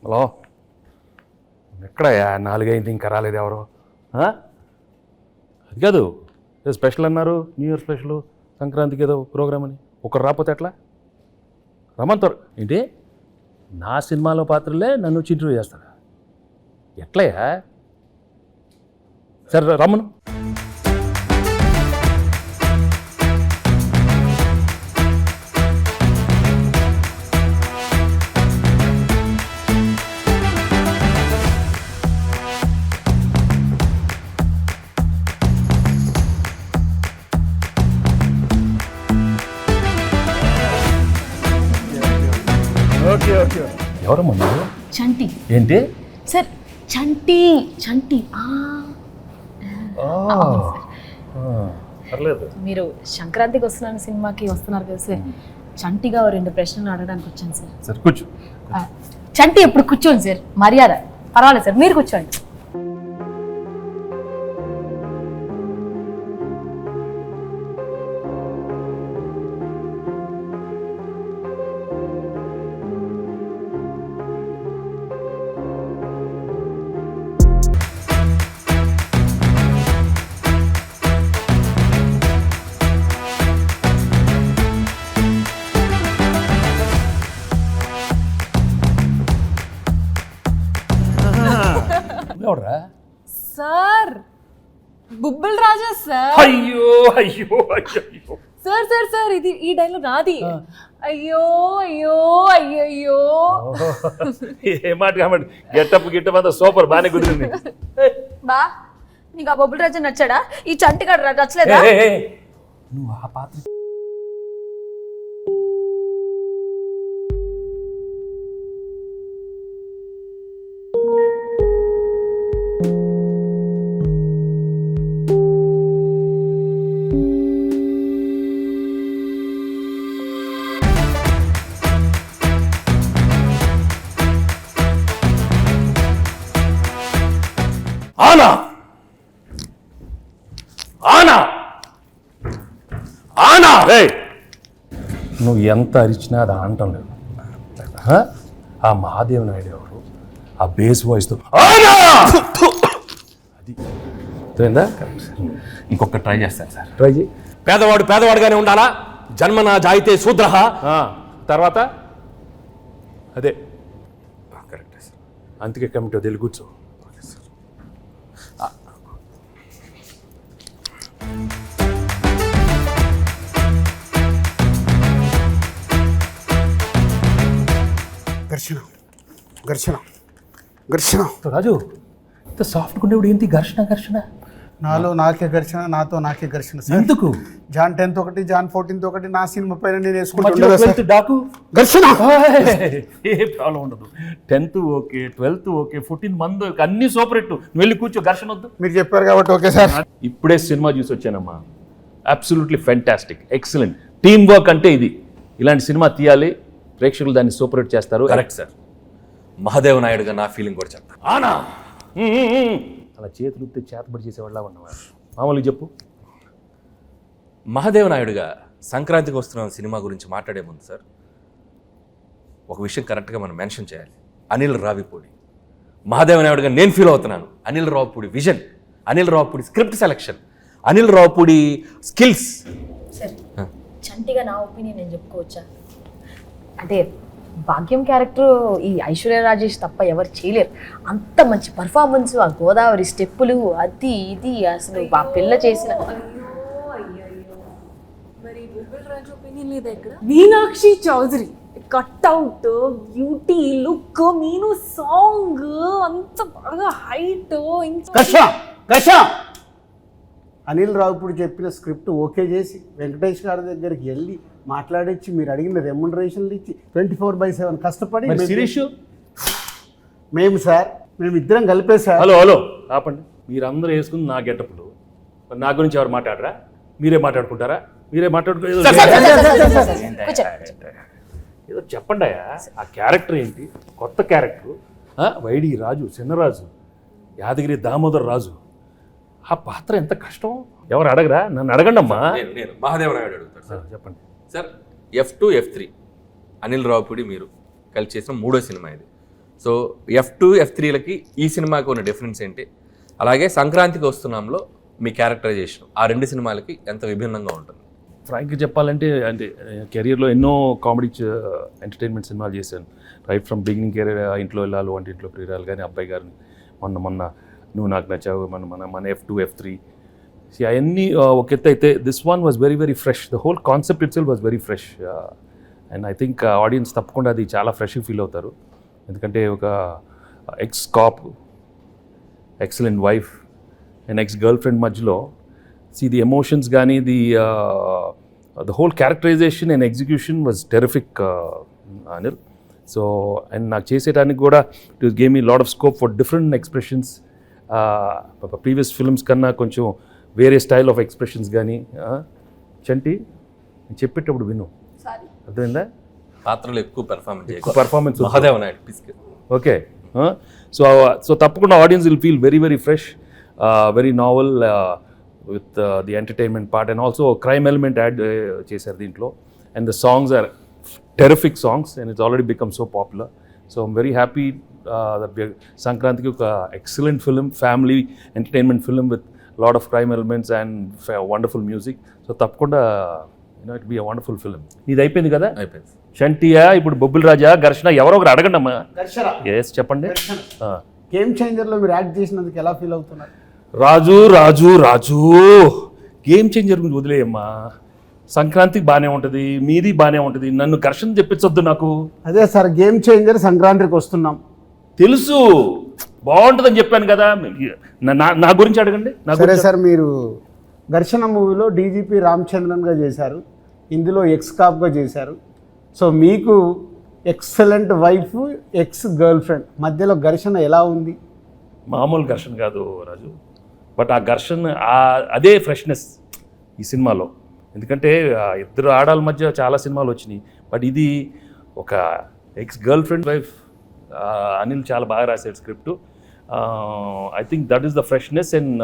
Hello, ఎక్కడయ్యా 4 ఇంకా రాలేదు ఎవరు? అది కాదు, ఏదో స్పెషల్ అన్నారు, న్యూ ఇయర్ స్పెషల్, సంక్రాంతికి ఏదో ప్రోగ్రామ్ అని. ఒకరు రాకపోతే ఎట్లా? రమ్మంటారు ఏంటి? నా సినిమాలో పాత్రలే నన్ను వచ్చి ఇంటర్వ్యూ చేస్తారా? ఎట్లయ్యా? సరే రమ్మను. ఎవరమ్మా మీరు? చంటి. ఏంటి సార్? చంటి. చంటి. పర్లేదు. మీరు సంక్రాంతికి వస్తున్నాను సినిమాకి వస్తున్నారు కదా సార్, చంటిగా 2 ప్రశ్నలు అడగడానికి వచ్చాను సార్. సార్ కూర్చో. చంటి ఎప్పుడు కూర్చోండి సార్, మర్యాద. పర్వాలేదు సార్, మీరు కూర్చోండి. ఎవడరా? సార్, బుబ్బుల్ రాజా సార్. అయ్యో అయ్యో అయ్యో సార్ సార్ సార్, ఇది ఈ డైలాగ్ నాది. అయ్యో అయ్యో అయ్యో. ఏ మాట కాబట్టి గెట్టప్ అంతా సూపర్, బాగానే కుదిరింది. బా, నీకు ఆ బొబ్బుల్ రాజా నచ్చాడా? ఈ చంటిగాడు నచ్చలేదా? నువ్వు ఆ పాత్ర ఆనా ఆనా ఆనా. నువ్వు ఎంత అరిచినా అది ఆనటం లేదు. ఆ మహాదేవ్ నాయుడు ఎవరు? ఆ బేస్ వాయిస్తో ఆనా అది తెలిందా? ఇంకొక ట్రై చేస్తాను సార్. ట్రై చేయి. పేదవాడు పేదవాడుగానే ఉండాలా, జన్మనా జాయితే శూద్ర. తర్వాత అదే కరెక్ట్ సార్. అందుకే కమిటీ వదిలి కూర్చో. ఘర్షణ ఘర్షణ ఘర్షణ. రాజు, ఇంత సాఫ్ట్గా ఉండేవాడు ఏంటి ఘర్షణ ఘర్షణ? నాలో నాకే ఘర్షణ, నాతో నాకే ఘర్షణ. ఎందుకు? జాన్ 10th ఒకటి, జాన్ 14th ఒకటి, నా సినిమా పైన నేను మధ్యలో వేసుకుంటా 12th డాకు ఘర్షణ. ఏ ప్రాబ్లం ఉండదు. 10th okay, 12th okay, 14th మందు అన్ని సూపర్ హిట్. నువ్వు వెళ్ళి కూర్చో, ఘర్షణ వద్దు. మీరు చెప్పారు కాబట్టి ఓకే సార్. ఇప్పుడే సినిమా చూసి వచ్చానమ్మా. Absolutely fantastic, excellent. Team work అంటే ఇది. ఇలాంటి సినిమా తీయాలి, ప్రేక్షకులు దాన్ని సూపర్ హిట్ చేస్తారు. Correct sir. మహాదేవ్ నాయుడుగా నా ఫీలింగ్ కూడా చెప్తాను. ఆనా అలా చేతులు ఉత్తే చేతబడి చేసేవాళ్ళ ఉన్నవా? మామూలుగా చెప్పు. మహాదేవ్ నాయుడుగా సంక్రాంతికి వస్తున్న సినిమా గురించి మాట్లాడే ముందు సార్, ఒక విషయం కరెక్ట్గా మనం మెన్షన్ చేయాలి. అనిల్ రావిపూడి. మహాదేవ్ నాయుడుగా నేను ఫీల్ అవుతున్నాను. Anil Ravipudi vision, Anil Ravipudi script selection, Anil Ravipudi skills. Sir, చంటిగా నా ఒపీనియన్ నేను చెప్పుకోవచ్చా? అంటే భాగ్యం క్యారెక్టర్ ఈ ఐశ్వర్య రాజేష్ తప్ప ఎవరు చేయలేరు. అంత మంచి పర్ఫార్మెన్స్, ఆ గోదావరి స్టెప్పులు, అది ఇది అసలు ఆ పిల్ల చేసిన. Meenakshi Chaudhary cutout, beauty, look, మీను సాంగ్ అంత బాగా హైట్. అనిల్ రావిపూడి చెప్పిన స్క్రిప్ట్ ఓకే చేసి వెంకటేష్ గారి దగ్గరికి వెళ్ళి మాట్లాడించి మీరు అడిగిన రెమ్యునరేషన్లు ఇచ్చి 24/7 కష్టపడి మేము సార్, మేము ఇద్దరం కలిపే సార్. హలో ఆపండి. మీరందరూ వేసుకుని నా గెటప్లు, నా గురించి ఎవరు మాట్లాడరా? మీరే మాట్లాడుకుంటారా? మీరే ఏదో చెప్పండి. ఆ క్యారెక్టర్ ఏంటి? కొత్త క్యారెక్టర్. వైడి రాజు, చిన్నరాజు, యాదగిరి దామోదర్ రాజు. ఆ పాత్ర ఎంత కష్టం. ఎవరు అడగరా? నన్ను అడగండి అమ్మా. నేను మహాదేవ్ నాయుడు అడుగుతాను సార్. చెప్పండి sir. F2 F3 Anil Ravipudi మీరు కలిసి చేసిన 3వ సినిమా ఇది. సో F2, F3లకి ఈ సినిమాకి ఉన్న డిఫరెన్స్ ఏంటి, అలాగే సంక్రాంతికి వస్తున్నాంలో మీ క్యారెక్టరైజేషన్ ఆ 2 సినిమాలకి ఎంత విభిన్నంగా ఉంటుంది? ఫ్రాంక్గా చెప్పాలంటే అంటే కెరీర్లో ఎన్నో కామెడీ ఎంటర్టైన్మెంట్ సినిమాలు చేశాను. రైట్ ఫ్రమ్ బిగినింగ్ కెరీర్, ఇంట్లో వెళ్ళాలి, వంటింట్లో ప్రియురాలు కానీ, అబ్బాయి గారిని, మొన్న నువ్వు నాకు నచ్చావు, మన F2, F3 అవన్నీ ఒక ఎత్తు అయితే this one was very very fresh. The whole concept itself was very fresh and I think audience తప్పకుండా అది చాలా ఫ్రెష్గా ఫీల్ అవుతారు. ఎందుకంటే ఒక ex cop, excellent wife and ex girlfriend మధ్యలో ది ఎమోషన్స్ కానీ the whole characterization and execution was terrific Anil. So and నాకు చేసేటానికి కూడా it gave me lot of scope for different expressions. Previous films కన్నా కొంచెం వేరే స్టైల్ ఆఫ్ ఎక్స్ప్రెషన్స్ కానీ. చంటి నేను చెప్పేటప్పుడు విను, అర్థమైందా? పాత్రలు ఎక్కువ పర్ఫార్మెన్స్ మహాదేవ నాయుడు పిస్కెట్. ఓకే. సో తప్పకుండా audience will feel very very fresh, very novel with the entertainment part and also crime element add చేశారు దీంట్లో. And the songs are terrific songs and it's already become so popular. So I'm very happy that సంక్రాంతికి ఒక excellent film, family entertainment film with lot of crime elements and wonderful music. So తప్పకుండా it be a wonderful film. ఇది అయిపోయింది కదా? అయిపోయింది. షంటియా, ఇప్పుడు బొబ్బిల్ రాజా, ఘర్షణ, ఎవరో ఒకరు అడగండి అమ్మా. ఎస్ చెప్పండి. గేమ్ చేంజర్లో మీరు యాక్ట్ చేసినందుకు ఎలా ఫీల్ అవుతున్నారు? రాజు రాజు రాజు గేమ్ చేంజర్ గురించి వదిలేయమ్మా. సంక్రాంతికి బాగానే ఉంటుంది, మీది బాగానే ఉంటుంది, నన్ను ఘర్షణ చెప్పించొద్దు నాకు. అదే సార్, గేమ్ చేంజర్ సంక్రాంతికి వస్తున్నాం తెలుసు, బాగుంటుందని చెప్పాను కదా. నా గురించి అడగండి. సరే సార్, మీరు ఘర్షణ మూవీలో డీజీపీ రామచంద్రన్గా చేశారు, ఇందులో ఎక్స్ కాప్గా చేశారు. సో మీకు excellent wife, ex girlfriend మధ్యలో ఘర్షణ ఎలా ఉంది? మామూలు ఘర్షణ కాదు రాజు, బట్ ఆ ఘర్షణ అదే ఫ్రెష్నెస్ ఈ సినిమాలో. ఎందుకంటే ఇద్దరు ఆడాల మధ్య చాలా సినిమాలు వచ్చినాయి, బట్ ఇది ఒక ex girlfriend wife. Anil చాలా బాగా రాశాడు script. I think that is the freshness. And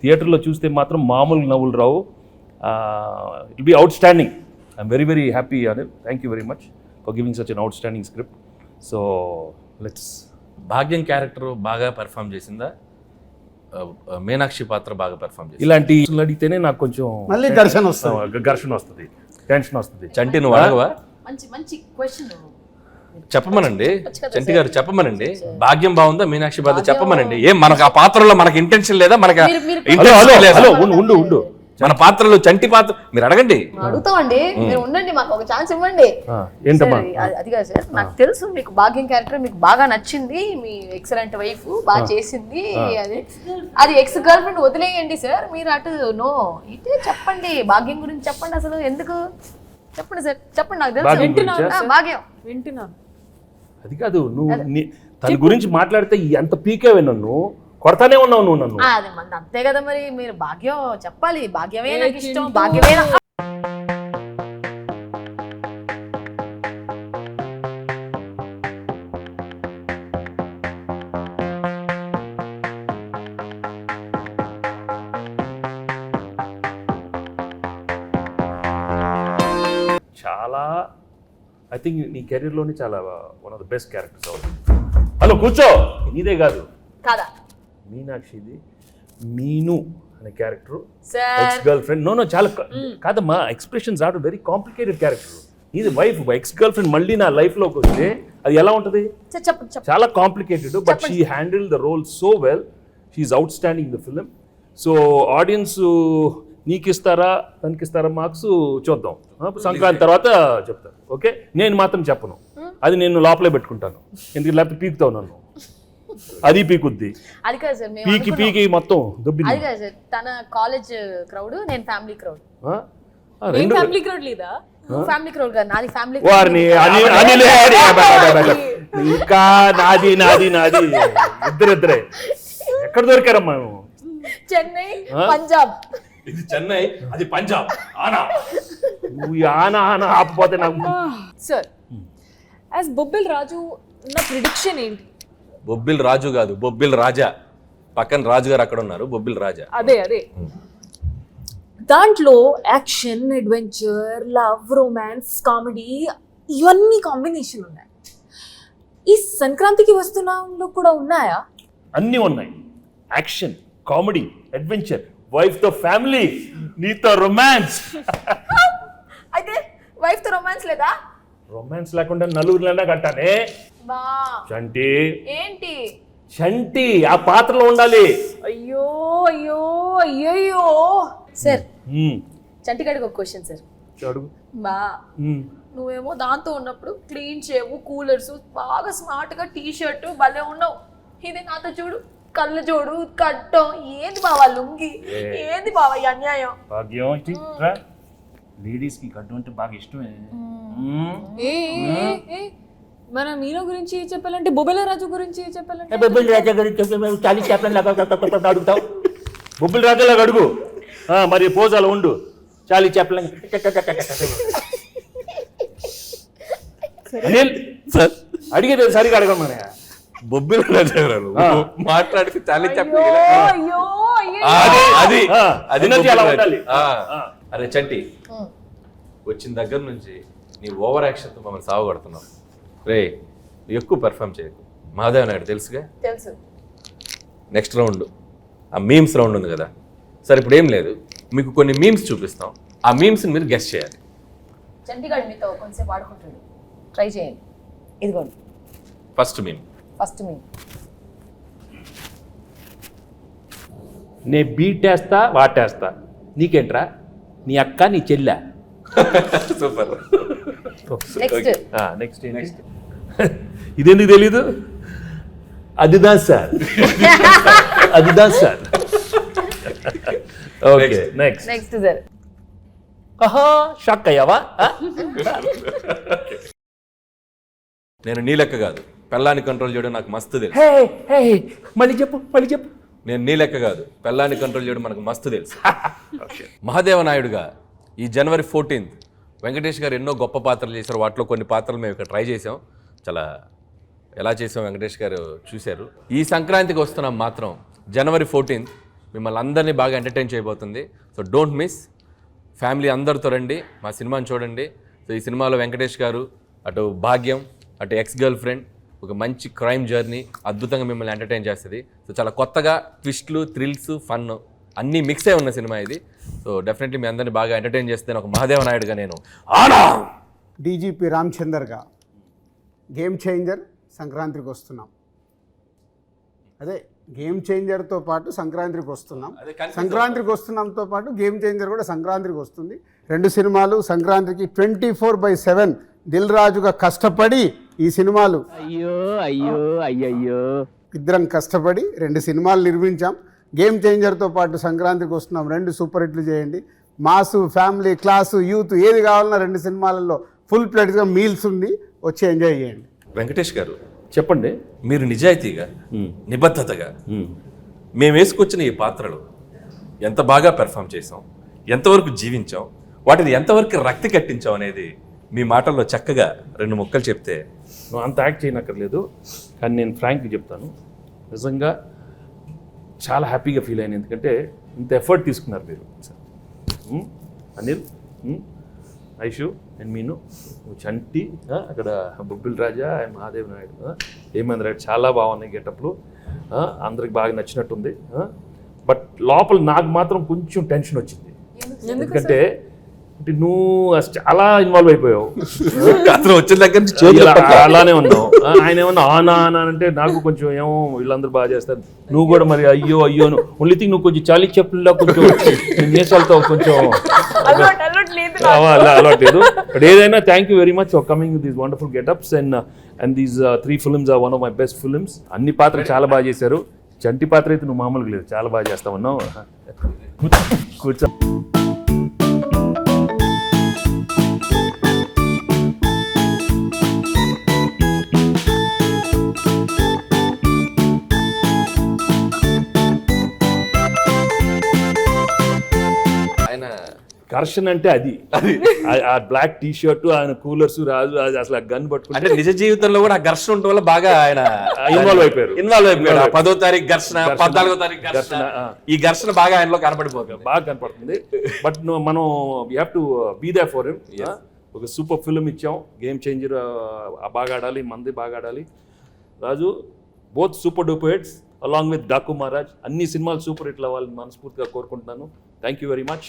థియేటర్లో చూస్తే మాత్రం మామూలు నవ్వులు రావు. It be outstanding. I'm very very happy Anil. Thank you very much for giving such an outstanding script. So let's. భాగ్యం క్యారెక్టర్ బాగా పెర్ఫామ్ చేసిందా, మీనాక్షి పాత్ర బాగా పెర్ఫామ్ చేసింది? ఇలాంటి అడిగితేనే నాకు కొంచెం మళ్ళీ ఘర్షణ వస్తుంది, టెన్షన్ వస్తుంది. చంటి నువ్వు అడగవా? మంచి క్వశ్చన్ చెప్పమనండి చంటి గారు, చెప్పమనండి. భాగ్యం బాగుందా, మీనాక్షి పాత్ర చెప్పమనండి. ఏం మనకు ఆ పాత్రలో మనకి ఇంటెన్షన్ లేదా? మనకి ఉండు మన పాత్రలో చంటి పాత్ర మీరు అడగండి. అడుగుతామండి, మీరు ఉండండి, మాకు ఒక ఛాన్స్ ఇవ్వండి. ఏంటమ్మా? అది కాదు సార్, నాకు తెలుసు మీకు భాగ్యం క్యారెక్టర్ మీకు బాగా నచ్చింది, మీ ఎక్సలెంట్ వైఫ్ బాగా చేసింది. అది ఎక్స్ గర్ల్ ఫ్రెండ్ వదిలేయండి సార్, మీరు అటు నో ఇటే చెప్పండి, భాగ్యం గురించి చెప్పండి. అసలు ఎందుకు చెప్పండి సార్, చెప్పండి. నాకు తెలుసు భాగ్యం వింటున్నాను. అది కాదు, నువ్వు తన గురించి మాట్లాడితే ఎంత పీకేవే, నన్ను కొడతానే ఉన్నావు నువ్వు నన్ను. అది మంది అంతే కదా మరి, మీరు భాగ్యం చెప్పాలి. భాగ్యమే నాకు ఇష్టం, భాగ్యమే చాలా ఐ థింక్ నీ కెరీర్లోనే చాలా one of the best characters అవుతుంది. హలో కూర్చో, నీదే కాదు కాదా మీనాక్షిది. మీను అనే character ex girlfriend. No చాలా కాదమ్మా, expressions are very complicated character. ఇది వైఫ్, ఎక్స్ గర్ల్ ఫ్రెండ్ మళ్ళీ నా లైఫ్లోకి వస్తే అది ఎలా ఉంటుంది? చాలా complicated, but she handle the role so well. She's outstanding the film. So audience నీకు ఇస్తారా తనకి ఇస్తారా మార్క్స్ చూద్దాం, సంక్రాంతి తర్వాత చెప్తాను. ఓకే, నేను మాత్రం చెప్పను, అది నేను లోపలే పెట్టుకుంటాను. ఎందుకు లేకపోతే పీకుతావు నన్ను, అది పీకుద్ది. అది కాదు సార్, పీకి మొత్తం దొబ్బింది. అది కాదు సార్, తన కాలేజ్ క్రౌడ్, నేను ఫ్యామిలీ క్రౌడ్. ఫ్యామిలీ క్రౌడ్ లేదా? ఫ్యామిలీ క్రౌడ్ కాదు, నాది ఫ్యామిలీ. వారిని ఇంకా నాది ఇద్దరే ఎక్కడ దొరికారమ్మా? చెన్నై, పంజాబ్. ఇది చెన్నై, అది పంజాబ్. నువ్వు ఆనా ఆపపోతే నాకు. సార్ యాజ్ బొబ్బిల్ రాజు నా ప్రిడిక్షన్ ఏంటి? బొబ్బిల్ రాజు కాదు, బొబ్బిల్ రాజా. పక్కన రాజు గారు అక్కడ ఉన్నారు, బొబ్బిల్ రాజా. అదే దాంట్లో action, adventure, love, romance, comedy ఇవన్నీ కాంబినేషన్ ఉన్నాయి. ఈ సంక్రాంతికి వస్తున్నాంలో కూడా ఉన్నాయా? అన్నీ ఉన్నాయి. యాక్షన్, కామెడీ, అడ్వెంచర్, వైఫ్ తో ఫ్యామిలీ, నీతో రొమాన్స్. అయితే వైఫ్ తో రొమాన్స్ లేదా? రొమాన్స్ లేకుండా నలుగురిలోనే కట్టానే. బా చంటి, ఏంటి? చంటి ఆ పాత్రలో ఉండాలి. అయ్యో అయ్యో అయ్యయ్యో. సార్ ఉమ్, చంటిగాడికి ఒక క్వశ్చన్ సార్. అడుగు. బా ఉమ్. నువ్వేమో దాంతో ఉన్నప్పుడు క్లీన్ చేవు, కూలర్స్, బాగా స్మార్ట్ గా టీ షర్ట్ భలే ఉన్నావు. ఇది నాతో చూడు, కళ్ళు చూడు, కట్టం. ఏంది బావా లుంగి? ఏంది బావా ఈ అన్యాయం? భాగ్యం ఇటు రా. లేడీస్ కి గడ్డం అంటే బాగా ఇష్టమే. ఏ ఏ, ఏ, మన మీలో గురించి చెప్పాలంటే బొబ్బెల రాజు గురించి చెప్పాలంటే బొబ్బిల్ రాజా గురించి చాలీ చెప్పండి అడుగుతావు. బొబ్బిల్ రాజాలాగా అడుగు. మరి పోజాలు ఉండు. చాలీ చెప్పలేం. అనిల్ సార్ అడిగేది సరిగా అడగమని. బొబ్బిల రాజా గారు మాట్లాడితే చాలా చెప్పి అయ్యో అయ్యో. అది ఆ, అది energy అలా ఉండాలి. అరే చంటి, వచ్చిన దగ్గర నుంచి నీ ఓవర్ యాక్షన్తో మమ్మల్ని సాగుకొడుతున్నావు. రే నువ్వు ఎక్కువ పెర్ఫామ్ చేయకు. మహాదేవ్ నాయుడు తెలుసుగా. తెలుసు. నెక్స్ట్ రౌండ్ ఆ మీమ్స్ రౌండ్ ఉంది కదా. సరే ఇప్పుడు ఏం లేదు, మీకు కొన్ని మీమ్స్ చూపిస్తాం. ఆ మీమ్స్ని మీరు గెస్ట్ చేయాలి. చంటిగాడు మీతో కొంచెంసేపు ఆడుకుంటాడు, ట్రై చేయండి. ఇదిగోండి ఫస్ట్ మీమ్. ఫస్ట్ మీ. నే బీటేస్తా వాటేస్తా, నీకేంట్రా? నీ అక్క నీ చెల్లె. సూపర్. నెక్స్ట్ నెక్స్ట్ నెక్స్ట్ ఇదెందుకు తెలీదు? అదిదా సార్, అదిదా sir. Okay next. Next sir. Shock అయ్యావా? నేను నీ లెక్క కాదు, పెళ్ళాన్ని కంట్రోల్ చేయడం నాకు మస్తు తెలుసు. మళ్ళీ చెప్పు, మళ్ళీ చెప్పు. నేను నీ లెక్క కాదు, పెళ్ళాన్ని కంట్రోల్ చేయడం మనకు మస్తు తెలుసు. మహాదేవ నాయుడుగా ఈ జనవరి 14th వెంకటేష్ గారు ఎన్నో గొప్ప పాత్రలు చేశారు. వాటిలో కొన్ని పాత్రలు మేము ఇక్కడ ట్రై చేసాం. చాలా ఎలా చేసాం వెంకటేష్ గారు చూశారు. ఈ సంక్రాంతికి వస్తున్నాం మాత్రం జనవరి 14th మిమ్మల్ని అందరినీ బాగా ఎంటర్టైన్ చేయబోతుంది. So don't miss. ఫ్యామిలీ అందరితో రండి, మా సినిమాని చూడండి. సో ఈ సినిమాలో వెంకటేష్ గారు, అటు భాగ్యం, అటు ఎక్స్ గర్ల్ ఫ్రెండ్, ఒక మంచి క్రైమ్ జర్నీ అద్భుతంగా మిమ్మల్ని ఎంటర్టైన్ చేస్తుంది. సో చాలా కొత్తగా ట్విస్ట్లు, థ్రిల్స్, ఫన్ అన్నీ మిక్స్ అయి ఉన్న సినిమా ఇది. సో డెఫినెట్లీ మీ అందరినీ బాగా ఎంటర్టైన్ చేస్తే ఒక మహాదేవ నాయుడుగా నేను డీజీపీ రామచందర్గా గేమ్ చేంజర్ సంక్రాంతికి వస్తున్నాం. అదే గేమ్ చేంజర్తో పాటు సంక్రాంతికి వస్తున్నాం. సంక్రాంతికి వస్తున్నాంతో పాటు గేమ్ చేంజర్ కూడా సంక్రాంతికి వస్తుంది. రెండు సినిమాలు సంక్రాంతికి 24/7 దిల్ రాజుగా కష్టపడి ఈ సినిమాలు ఇద్దరం కష్టపడి రెండు సినిమాలు నిర్మించాం. గేమ్ చేంజర్తో పాటు సంక్రాంతికి వస్తున్నాం. రెండు సూపర్ హిట్లు చేయండి. మాసు, ఫ్యామిలీ, క్లాసు, యూత్ ఏది కావాలన్నా రెండు సినిమాలలో ఫుల్ ప్లేట్గా మీల్స్ ఉంది, వచ్చి ఎంజాయ్ చేయండి. వెంకటేష్ గారు చెప్పండి. మీరు నిజాయితీగా, నిబద్ధతగా మేము వేసుకొచ్చిన ఈ పాత్రలు ఎంత బాగా పెర్ఫామ్ చేసాం, ఎంతవరకు జీవించాం, వాటిని ఎంతవరకు రక్తి కట్టించాం అనేది మీ మాటల్లో చక్కగా రెండు ముక్కలు చెప్తే. నువ్వు అంత యాక్ట్ చేయనక్కర్లేదు, కానీ నేను ఫ్రాంక్గా చెప్తాను. నిజంగా చాలా హ్యాపీగా ఫీల్ అయ్యాను. ఎందుకంటే ఇంత ఎఫర్ట్ తీసుకున్నారు మీరు. అనిల్, ఐషు అండ్ మీను, చంటి, అక్కడ బొబ్బిల్ రాజా అండ్ మహాదేవ్ నాయుడు, హేమేంద్ర రాయుడు చాలా బాగున్నాయి గెటప్లు. అందరికి బాగా నచ్చినట్టుంది. బట్ లోపల నాకు మాత్రం కొంచెం టెన్షన్ వచ్చింది. ఎందుకంటే నువ్వు చాలా ఇన్వాల్వ్ అయిపోయావు. వచ్చిన దగ్గర నుంచి అలానే ఉన్నావు. ఆయన ఏమన్నా ఆనా అంటే నాకు కొంచెం ఏమో వీళ్ళందరూ బాగా చేస్తారు, నువ్వు కూడా మరి అయ్యో అయ్యోను. ఓన్లీ థింగ్ నువ్వు కొంచెం చాలీ చెప్పుల్లో కొంచెం నేసాలతో కొంచెం అలవాటు లేదు. బట్ ఏదైనా thank you very much for coming with these wonderful getups and these 3 films are one of my best films. అన్ని పాత్రలు చాలా బాగా చేశారు. చంటి పాత్ర అయితే నువ్వు మామూలుగా లేదు, చాలా బాగా చేస్తా ఉన్నావు. కూర్చో. ఘర్షణ అంటే అది ఆ బ్లాక్ టీ షర్ట్, ఆయన కూలర్స్, రాజు అసలు ఆ గన్ పట్టుకుంటే అంటే నిజ జీవితంలో కూడా ఆ ఘర్షణ ఉండటం వల్ల బాగా ఆయన ఇన్వాల్వ్ అయిపోయారు. 10వ తారీఖు ఘర్షణ, 14వ తారీఖు ఘర్షణ, ఈ ఘర్షణ బాగా ఆయనలో కనపడిపోతుంది, బాగా కనపడుతుంది. బట్ మనం we have to be there for him. ఒక సూపర్ ఫిల్మ్ ఇచ్చాం, గేమ్ చేంజర్, బాగా ఆడాలి, మంది బాగా ఆడాలి. Raju both super duper hits along with Daaku Maharaj, అన్ని సినిమాలు సూపర్ హిట్లు అవ్వాలని మనస్ఫూర్తిగా కోరుకుంటున్నాను. Thank you very much.